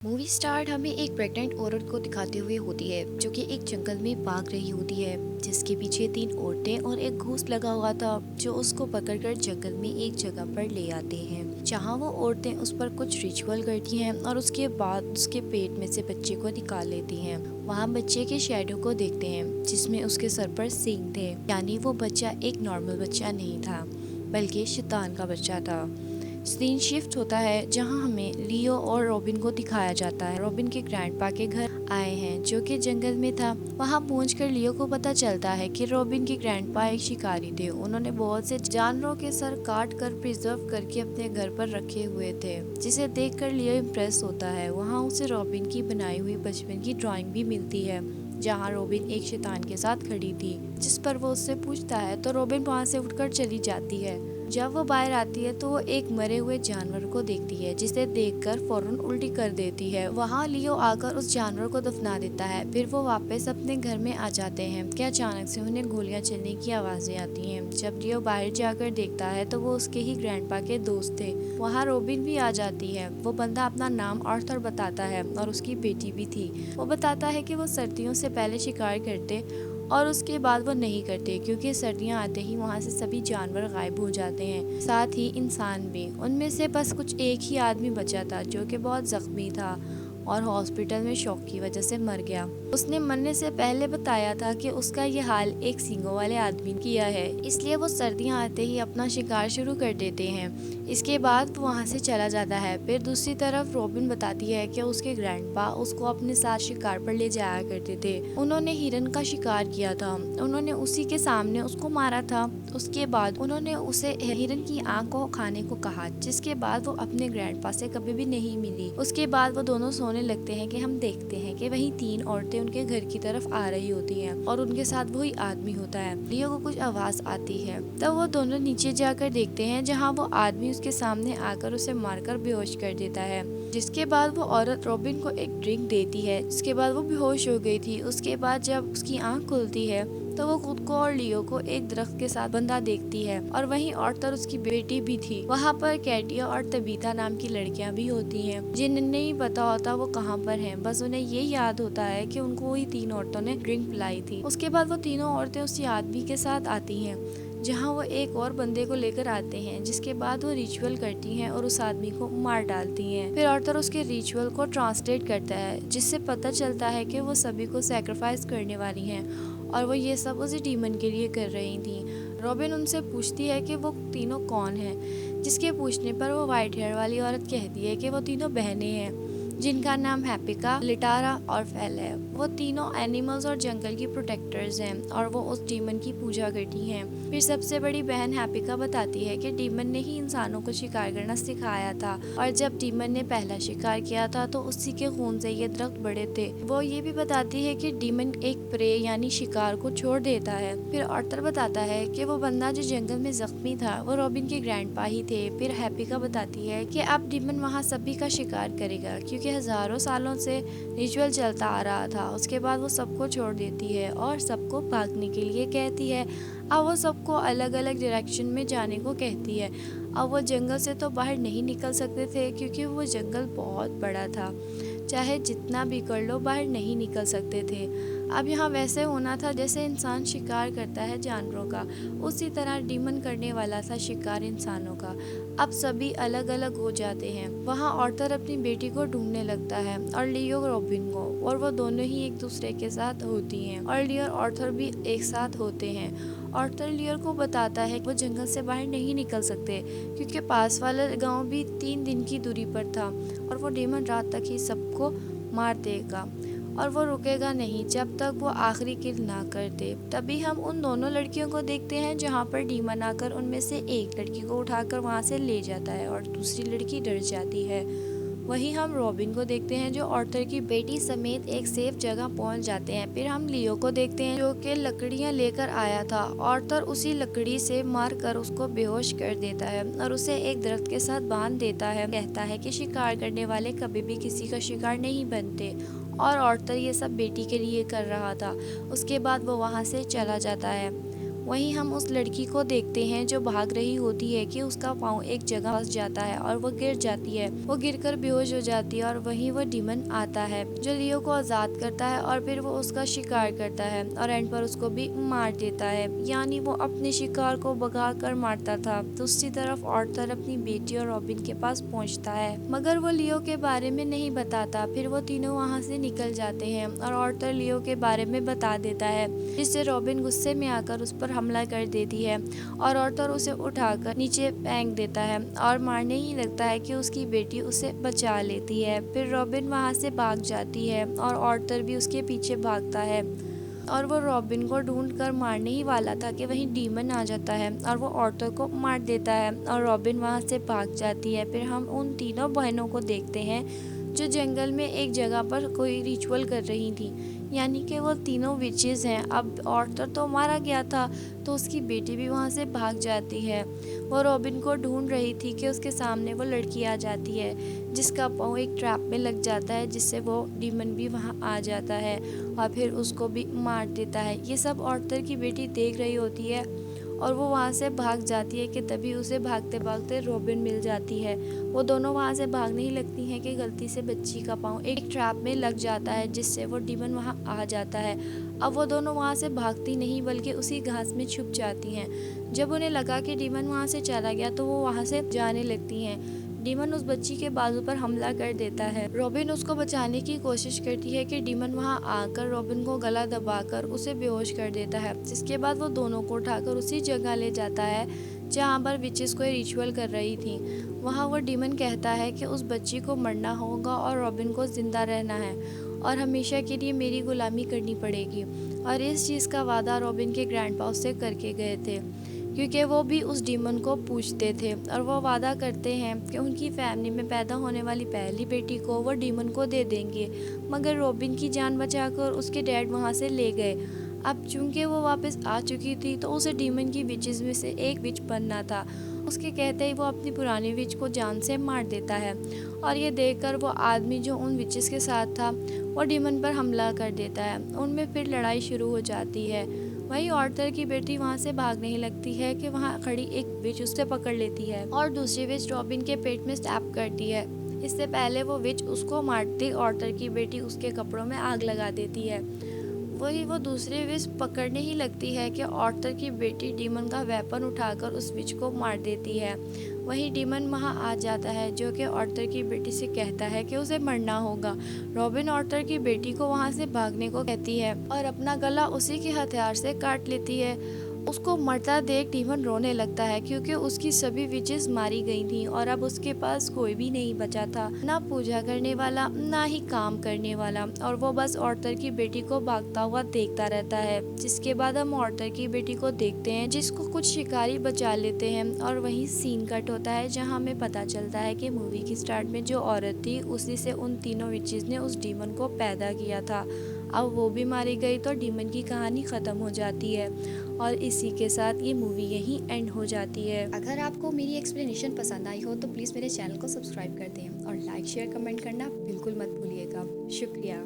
Movie start हमें एक pregnant औरत को दिखाते हुए होती है जो कि एक जंगल में भाग रही होती है, जिसके पीछे तीन औरतें और एक घूस लगा हुआ था जो उसको पकड़कर जंगल में एक जगह पर ले आते हैं, जहां वो औरतें उस पर कुछ रिचुअल करती हैं और उसके बाद उसके पेट में से बच्चे को निकाल लेती हैं। वहां बच्चे के शैडो को देखते हैं जिसमें उसके सर पर सींग थे, यानी वो बच्चा एक नॉर्मल बच्चा नहीं था बल्कि शैतान का बच्चा था। सीन शिफ्ट होता है जहां हमें लियो और रॉबिन को दिखाया जाता है। रॉबिन के ग्रैंडपा के घर आए हैं जो कि जंगल में था। वहां पहुंचकर लियो को पता चलता है कि रॉबिन के ग्रैंडपा एक शिकारी थे। उन्होंने बहुत से जानवरों के सर काट कर प्रिजर्व करके अपने घर पर रखे हुए थे, जिसे देखकर लियो इम्प्रेस होता है। वहां उसे रॉबिन की बनाई हुई बचपन की ड्राइंग भी मिलती है जहाँ रॉबिन एक शैतान के साथ खड़ी थी, जिस पर वो उससे पूछता है तो रॉबिन वहाँ से उठकर चली जाती है। जब वो बाहर आती है तो वो एक मरे हुए जानवर को देखती है, जिसे देखकर फौरन उल्टी कर देती है। वहाँ लियो आकर उस जानवर को दफना देता है। फिर वो वापस अपने घर में आ जाते हैं कि अचानक से उन्हें गोलियां चलने की आवाजें आती हैं। जब लियो बाहर जाकर देखता है तो वो उसके ही ग्रैंडपा के दोस्त थे। वहाँ रॉबिन भी आ जाती है। वो बंदा अपना नाम आर्थर बताता है और उसकी बेटी भी थी। वो बताता है कि वो सर्दियों से पहले शिकार करते और उसके बाद वो नहीं करते, क्योंकि सर्दियां आते ही वहाँ से सभी जानवर गायब हो जाते हैं, साथ ही इंसान भी। उनमें से बस कुछ एक ही आदमी बचा था जो कि बहुत जख्मी था और हॉस्पिटल में शॉक की वजह से मर गया। उसने मरने से पहले बताया था कि उसका ये हाल एक सींगों वाले आदमी ने किया है, इसलिए वो सर्दियां आते ही अपना शिकार शुरू कर देते हैं। इसके बाद वो वहाँ से चला जाता है। फिर दूसरी तरफ रॉबिन बताती है कि उसके ग्रैंडपा उसको अपने साथ शिकार पर ले जाया करते थे। उन्होंने हिरन का शिकार किया था। उन्होंने उसी के सामने उसको मारा था। उसके बाद उन्होंने उसे हिरन की आंख को खाने को कहा, जिसके बाद वो अपने ग्रैंडपा से कभी भी नहीं मिली। उसके बाद वो दोनों सोने लगते हैं कि हम देखते हैं कि वही तीन औरतें उनके घर की तरफ आ रही होती हैं और उनके साथ वही आदमी होता है। लियो को कुछ आवाज आती है, तब वो दोनों नीचे जाकर देखते हैं जहाँ वो आदमी उसके सामने आकर उसे मारकर बेहोश कर देता है। जिसके बाद वो औरत रॉबिन को एक ड्रिंक देती है, जिसके बाद वो बेहोश हो गई थी। उसके बाद जब उसकी आंख खुलती है तो वो खुद को और लियो को एक दरख्त के साथ बंधा देखती है और वहीं आर्थर उसकी बेटी भी थी। वहाँ पर कैटिया और तबीता नाम की लड़कियां भी होती हैं, जिन्हें नहीं पता होता वो कहाँ पर हैं। बस उन्हें ये याद होता है कि उनको वही तीन औरतों ने ड्रिंक पिलाई थी। उसके बाद वो तीनों औरतें उसी आदमी के साथ आती हैं, जहाँ वो एक और बंदे को लेकर आते हैं। जिसके बाद वो रिचुअल करती हैं और उस आदमी को मार डालती हैं। फिर आर्थर उसके रिचुअल को ट्रांसलेट करता है, जिससे पता चलता है कि वो सभी को सैक्रिफाइस करने वाली हैं और वो ये सब उसी डीमन के लिए कर रही थी। रॉबिन उनसे पूछती है कि वो तीनों कौन हैं, जिसके पूछने पर वो वाइट हेयर वाली औरत कहती है कि वो तीनों बहनें हैं, जिनका नाम हैपिका, लिटारा और फेल है। वो तीनों एनिमल्स और जंगल की प्रोटेक्टर्स हैं और वो उस डीमन की पूजा करती हैं। फिर सबसे बड़ी बहन हैपिका बताती है कि डीमन ने ही इंसानों को शिकार करना सिखाया था और जब डीमन ने पहला शिकार किया था तो उसी के खून से ये दरख्त बड़े थे। वो ये भी बताती है कि डीमन एक प्रे यानी शिकार को छोड़ देता है। फिर आर्थर बताता है कि वो बंदा जो जंगल में जख्मी था वो रॉबिन के ग्रैंडपा ही थे। फिर हैपिका बताती है कि अब डीमन वहाँ सभी का शिकार करेगा, क्योंकि हजारों सालों से रिचुअल चलता आ रहा था। उसके बाद वो सबको छोड़ देती है और सबको भागने के लिए कहती है। अब वो सबको अलग अलग डायरेक्शन में जाने को कहती है। अब वो जंगल से तो बाहर नहीं निकल सकते थे, क्योंकि वो जंगल बहुत बड़ा था। चाहे जितना भी कर लो बाहर नहीं निकल सकते थे। अब यहाँ वैसे होना था जैसे इंसान शिकार करता है जानवरों का, उसी तरह डीमन करने वाला था शिकार इंसानों का। अब सभी अलग अलग हो जाते हैं। वहाँ आर्थर अपनी बेटी को ढूंढने लगता है और लियो रॉबिन को, और वो दोनों ही एक दूसरे के साथ होती हैं और लियो और आर्थर भी एक साथ होते हैं। आर्थर लियो को बताता है कि वो जंगल से बाहर नहीं निकल सकते, क्योंकि पास वाला गांव भी 3 दिन की दूरी पर था और वो डीमन रात तक ही सबको मार देगा और वो रुकेगा नहीं जब तक वो आखिरी किल ना कर दे। तभी हम उन दोनों लड़कियों को देखते हैं जहाँ पर डीमन आकर उनमें से एक लड़की को उठाकर वहाँ से ले जाता है और दूसरी लड़की डर जाती है। वहीं हम रॉबिन को देखते हैं जो आर्थर की बेटी समेत एक सेफ जगह पहुंच जाते हैं। फिर हम लियो को देखते हैं जो कि लकड़ियां लेकर आया था। आर्थर उसी लकड़ी से मारकर उसको बेहोश कर देता है और उसे एक दरख्त के साथ बांध देता है। कहता है कि शिकार करने वाले कभी भी किसी का शिकार नहीं बनते और आर्थर ये सब बेटी के लिए कर रहा था। उसके बाद वो वहाँ से चला जाता है। वहीं हम उस लड़की को देखते हैं जो भाग रही होती है कि उसका पाँव एक जगह फंस जाता है और वो गिर जाती है। वो गिरकर बेहोश हो जाती है और वहीं वो डीमन आता है जो लियो को आजाद करता है और फिर वो उसका शिकार करता है और एंड पर उसको भी मार देता है। यानी वो अपने शिकार को भगा कर मारता था। दूसरी तरफ आर्थर अपनी बेटी और रॉबिन के पास पहुंचता है, मगर वो लियो के बारे में नहीं बताता। फिर वो तीनों वहां से निकल जाते हैं और आर्थर लियो के बारे में बता देता है, जिससे रॉबिन गुस्से में आकर उस पर हमला कर देती है और आर्थर उसे उठाकर नीचे फेंक देता है और मारने ही लगता है कि उसकी बेटी उसे बचा लेती है। फिर रॉबिन वहां से भाग जाती है और आर्थर भी उसके पीछे भागता है और वो रॉबिन को ढूंढ कर मारने ही वाला था कि वहीं डीमन आ जाता है और वो आर्थर को मार देता है और रॉबिन वहां से भाग जाती है। फिर हम उन तीनों बहनों को देखते हैं जो जंगल में एक जगह पर कोई रिचुअल कर रही थी, यानी कि वो तीनों विचेस हैं। अब आर्थर तो मारा गया था तो उसकी बेटी भी वहाँ से भाग जाती है। वो रॉबिन को ढूंढ रही थी कि उसके सामने वो लड़की आ जाती है जिसका पाँव एक ट्रैप में लग जाता है, जिससे वो डीमन भी वहाँ आ जाता है और फिर उसको भी मार देता है। ये सब आर्थर की बेटी देख रही होती है और वो वहाँ से भाग जाती है कि तभी उसे भागते भागते रॉबिन मिल जाती है। वो दोनों वहाँ से भागने ही लगती हैं कि गलती से बच्ची का पाँव एक ट्रैप में लग जाता है, जिससे वो डीमन वहाँ आ जाता है। अब वो दोनों वहाँ से भागती नहीं बल्कि उसी घास में छुप जाती हैं। जब उन्हें लगा कि डीमन वहाँ से चला गया तो वो वहाँ से जाने लगती हैं। डीमन उस बच्ची के बाजू पर हमला कर देता है। रॉबिन उसको बचाने की कोशिश करती है कि डीमन वहां आकर रॉबिन को गला दबाकर उसे बेहोश कर देता है, जिसके बाद वो दोनों को उठाकर उसी जगह ले जाता है जहां पर विचेस कोई रिचुअल कर रही थी। वहां वो डीमन कहता है कि उस बच्ची को मरना होगा और रॉबिन को जिंदा रहना है और हमेशा के लिए मेरी गुलामी करनी पड़ेगी। और इस चीज़ का वादा रॉबिन के ग्रैंडपा उससे करके गए थे, क्योंकि वो भी उस डीमन को पूछते थे और वो वादा करते हैं कि उनकी फैमिली में पैदा होने वाली पहली बेटी को वो डीमन को दे देंगे। मगर रॉबिन की जान बचाकर उसके डैड वहाँ से ले गए। अब चूंकि वो वापस आ चुकी थी तो उसे डीमन की विचेस में से एक विच बनना था। उसके कहते ही वो अपनी पुरानी विच को जान से मार देता है और ये देखकर वो आदमी जो उन विचेस के साथ था वो डीमन पर हमला कर देता है। उनमें फिर लड़ाई शुरू हो जाती है। वहीं आर्थर की बेटी वहां से भागने ही लगती है कि वहां खड़ी एक विच उसे पकड़ लेती है और दूसरी विच रॉबिन के पेट में स्टैप करती है। इससे पहले वो विच उसको मारती आर्थर की बेटी उसके कपड़ों में आग लगा देती है। वही वो दूसरी विच पकड़ने ही लगती है कि आर्थर की बेटी डीमन का वेपन उठाकर उस विच को मार देती है। वहीं डीमन वहां आ जाता है जो कि आर्थर की बेटी से कहता है कि उसे मरना होगा। रॉबिन आर्थर की बेटी को वहां से भागने को कहती है और अपना गला उसी के हथियार से काट लेती है। उसको मरता देख डीमन रोने लगता है क्योंकि उसकी सभी विचेस मारी गई थी और अब उसके पास कोई भी नहीं बचा था, ना पूजा करने वाला ना ही काम करने वाला, और वो बस आर्थर की बेटी को भागता हुआ देखता रहता है। जिसके बाद हम आर्थर की बेटी को देखते हैं जिसको कुछ शिकारी बचा लेते हैं और वहीं सीन कट होता है जहां हमें पता चलता है कि मूवी की स्टार्ट में जो औरत थी उसी से उन तीनों विचेस ने उस डीमन को पैदा किया था। अब वो भी मारी गई तो डीमन की कहानी ख़त्म हो जाती है और इसी के साथ ये मूवी यहीं एंड हो जाती है। अगर आपको मेरी एक्सप्लेनेशन पसंद आई हो तो प्लीज़ मेरे चैनल को सब्सक्राइब कर दें और लाइक शेयर कमेंट करना बिल्कुल मत भूलिएगा। शुक्रिया।